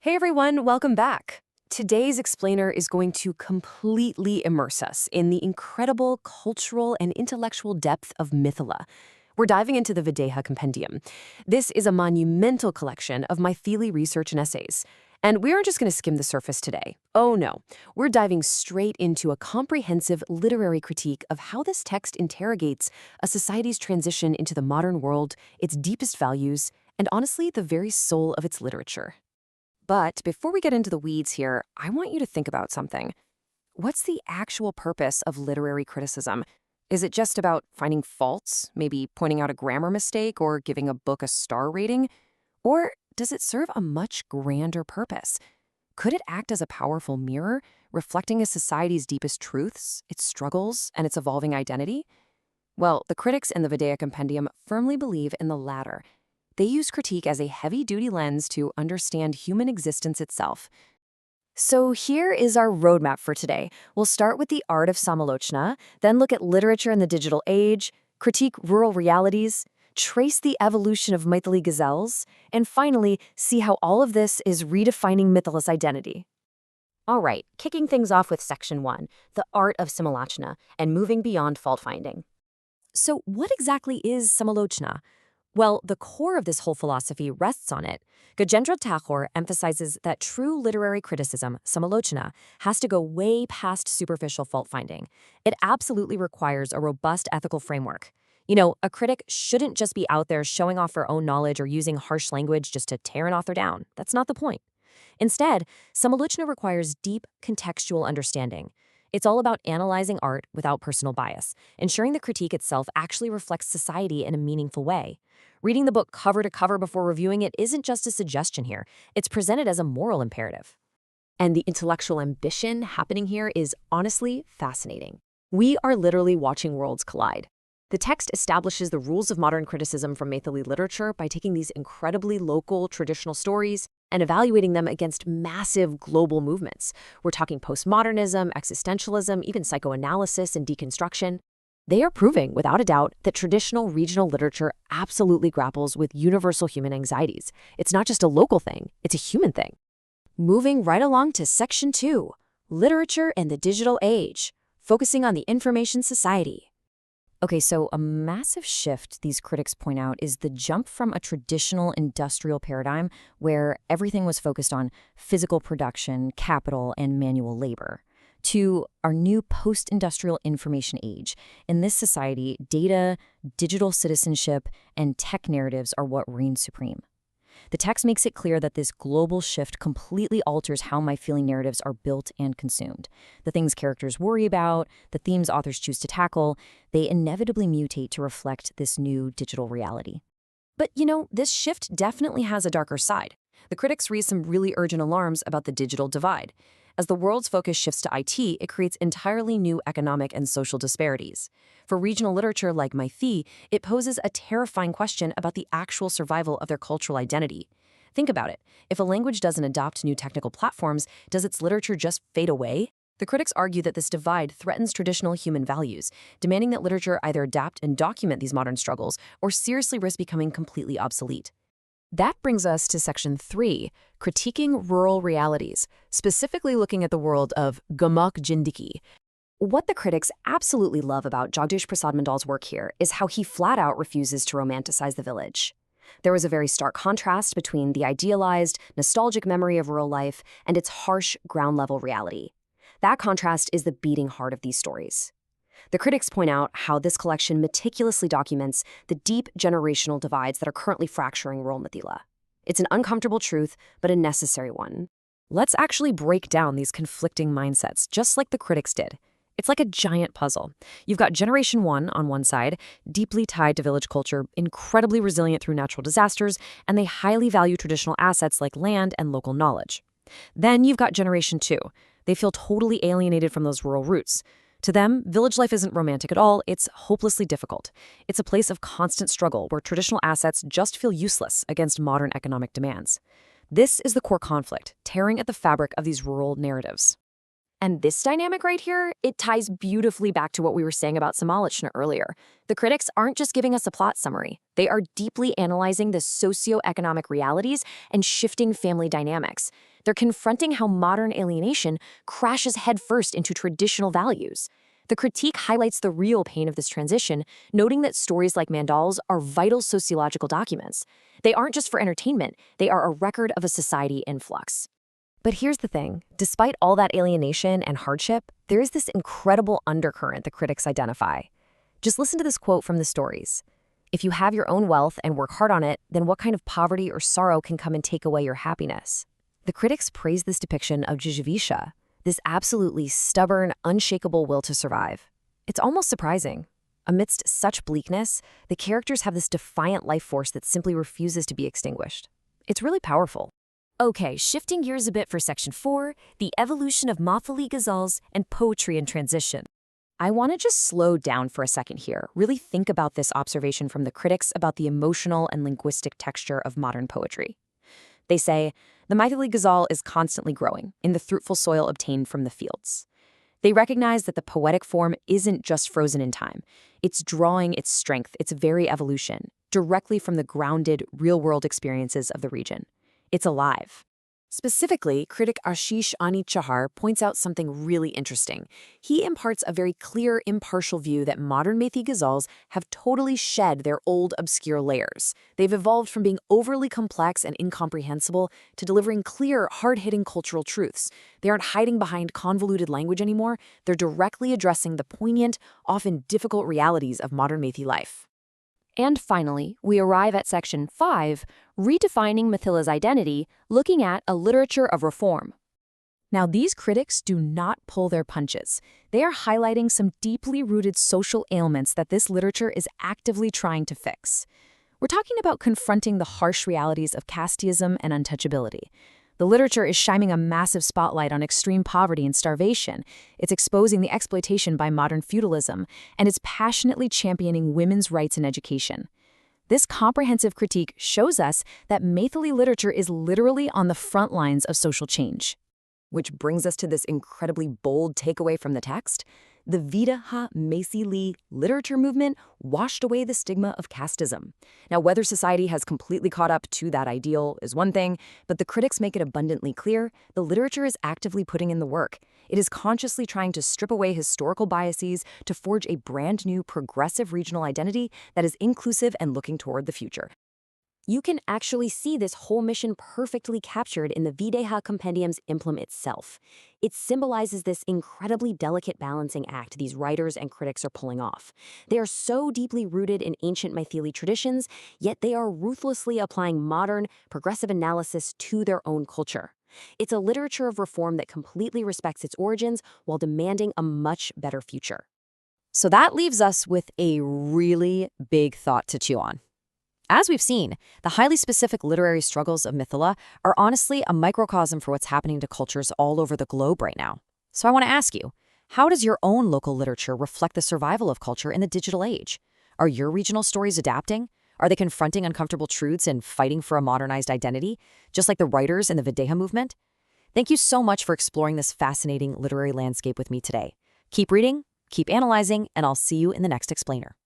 Hey everyone, welcome back. Today's explainer is going to completely immerse us in the incredible cultural and intellectual depth of Mithila. We're diving into the Videha Compendium. This is a monumental collection of Maithili research and essays. And we aren't just going to skim the surface today. Oh no, we're diving straight into a comprehensive literary critique of how this text interrogates a society's transition into the modern world, its deepest values, and honestly, the very soul of its literature. But before we get into the weeds here, I want you to think about something. What's the actual purpose of literary criticism? Is it just about finding faults, maybe pointing out a grammar mistake or giving a book a star rating? Or does it serve a much grander purpose? Could it act as a powerful mirror, reflecting a society's deepest truths, its struggles, and its evolving identity? Well, the critics in the Videha Compendium firmly believe in the latter. They use critique as a heavy-duty lens to understand human existence itself. So here is our roadmap for today. We'll start with the art of Samalochna, then look at literature in the digital age, critique rural realities, trace the evolution of Maithili ghazals, and finally, see how all of this is redefining Mithila's identity. All right, kicking things off with Section 1, the art of Samalochna, and moving beyond fault-finding. So what exactly is Samalochna? Well, the core of this whole philosophy rests on it. Gajendra Thakur emphasizes that true literary criticism, Samalochana, has to go way past superficial fault-finding. It absolutely requires a robust ethical framework. You know, a critic shouldn't just be out there showing off their own knowledge or using harsh language just to tear an author down. That's not the point. Instead, Samalochana requires deep contextual understanding. It's all about analyzing art without personal bias, ensuring the critique itself actually reflects society in a meaningful way. Reading the book cover to cover before reviewing it isn't just a suggestion here, it's presented as a moral imperative. And the intellectual ambition happening here is honestly fascinating. We are literally watching worlds collide. The text establishes the rules of modern criticism from Maithili literature by taking these incredibly local, traditional stories and evaluating them against massive global movements. We're talking postmodernism, existentialism, even psychoanalysis and deconstruction. They are proving, without a doubt, that traditional regional literature absolutely grapples with universal human anxieties. It's not just a local thing, it's a human thing. Moving right along to Section 2, Literature and the Digital Age, focusing on the information society. Okay, so a massive shift these critics point out is the jump from a traditional industrial paradigm where everything was focused on physical production, capital, and manual labor, to our new post-industrial information age. In this society, data, digital citizenship, and tech narratives are what reign supreme. The text makes it clear that this global shift completely alters how Maithili narratives are built and consumed. The things characters worry about, the themes authors choose to tackle, they inevitably mutate to reflect this new digital reality. But you know, this shift definitely has a darker side. The critics raise some really urgent alarms about the digital divide. As the world's focus shifts to IT, it creates entirely new economic and social disparities. For regional literature like Maithili, it poses a terrifying question about the actual survival of their cultural identity. Think about it. If a language doesn't adopt new technical platforms, does its literature just fade away? The critics argue that this divide threatens traditional human values, demanding that literature either adapt and document these modern struggles or seriously risk becoming completely obsolete. That brings us to Section 3, Critiquing Rural Realities, specifically looking at the world of Gamak Jindiki. What the critics absolutely love about Jagdish Prasad Mandal's work here is how he flat-out refuses to romanticize the village. There is a very stark contrast between the idealized, nostalgic memory of rural life and its harsh, ground-level reality. That contrast is the beating heart of these stories. The critics point out how this collection meticulously documents the deep generational divides that are currently fracturing rural Mithila. It's an uncomfortable truth, but a necessary one. Let's actually break down these conflicting mindsets, just like the critics did. It's like a giant puzzle. You've got Generation 1 on one side, deeply tied to village culture, incredibly resilient through natural disasters, and they highly value traditional assets like land and local knowledge. Then you've got Generation 2. They feel totally alienated from those rural roots. To them, village life isn't romantic at all, it's hopelessly difficult. It's a place of constant struggle where traditional assets just feel useless against modern economic demands. This is the core conflict, tearing at the fabric of these rural narratives. And this dynamic right here, it ties beautifully back to what we were saying about Samalochna earlier. The critics aren't just giving us a plot summary. They are deeply analyzing the socioeconomic realities and shifting family dynamics. They're confronting how modern alienation crashes headfirst into traditional values. The critique highlights the real pain of this transition, noting that stories like Mandal's are vital sociological documents. They aren't just for entertainment, they are a record of a society in flux. But here's the thing, despite all that alienation and hardship, there is this incredible undercurrent the critics identify. Just listen to this quote from the stories. If you have your own wealth and work hard on it, then what kind of poverty or sorrow can come and take away your happiness? The critics praise this depiction of Videha, this absolutely stubborn, unshakable will to survive. It's almost surprising. Amidst such bleakness, the characters have this defiant life force that simply refuses to be extinguished. It's really powerful. Okay, shifting gears a bit for Section 4, the evolution of Maithili ghazals and poetry in transition. I want to just slow down for a second here, really think about this observation from the critics about the emotional and linguistic texture of modern poetry. They say, the Maithili ghazal is constantly growing in the fruitful soil obtained from the fields. They recognize that the poetic form isn't just frozen in time. It's drawing its strength, its very evolution, directly from the grounded, real-world experiences of the region. It's alive. Specifically, critic Ashish Ani Chahar points out something really interesting. He imparts a very clear, impartial view that modern Maithili ghazals have totally shed their old, obscure layers. They've evolved from being overly complex and incomprehensible to delivering clear, hard-hitting cultural truths. They aren't hiding behind convoluted language anymore. They're directly addressing the poignant, often difficult realities of modern Maithili life. And finally, we arrive at Section 5, redefining Maithili's identity, looking at a literature of reform. Now, these critics do not pull their punches. They are highlighting some deeply rooted social ailments that this literature is actively trying to fix. We're talking about confronting the harsh realities of casteism and untouchability. The literature is shining a massive spotlight on extreme poverty and starvation. It's exposing the exploitation by modern feudalism, and it's passionately championing women's rights in education. This comprehensive critique shows us that Maithili literature is literally on the front lines of social change. Which brings us to this incredibly bold takeaway from the text. The Videha Maithili literature movement washed away the stigma of casteism. Now, whether society has completely caught up to that ideal is one thing, but the critics make it abundantly clear the literature is actively putting in the work. It is consciously trying to strip away historical biases to forge a brand new progressive regional identity that is inclusive and looking toward the future. You can actually see this whole mission perfectly captured in the Videha Compendium's emblem itself. It symbolizes this incredibly delicate balancing act these writers and critics are pulling off. They are so deeply rooted in ancient Maithili traditions, yet they are ruthlessly applying modern, progressive analysis to their own culture. It's a literature of reform that completely respects its origins while demanding a much better future. So that leaves us with a really big thought to chew on. As we've seen, the highly specific literary struggles of Maithili are honestly a microcosm for what's happening to cultures all over the globe right now. So I want to ask you, how does your own local literature reflect the survival of culture in the digital age? Are your regional stories adapting? Are they confronting uncomfortable truths and fighting for a modernized identity, just like the writers in the Videha movement? Thank you so much for exploring this fascinating literary landscape with me today. Keep reading, keep analyzing, and I'll see you in the next explainer.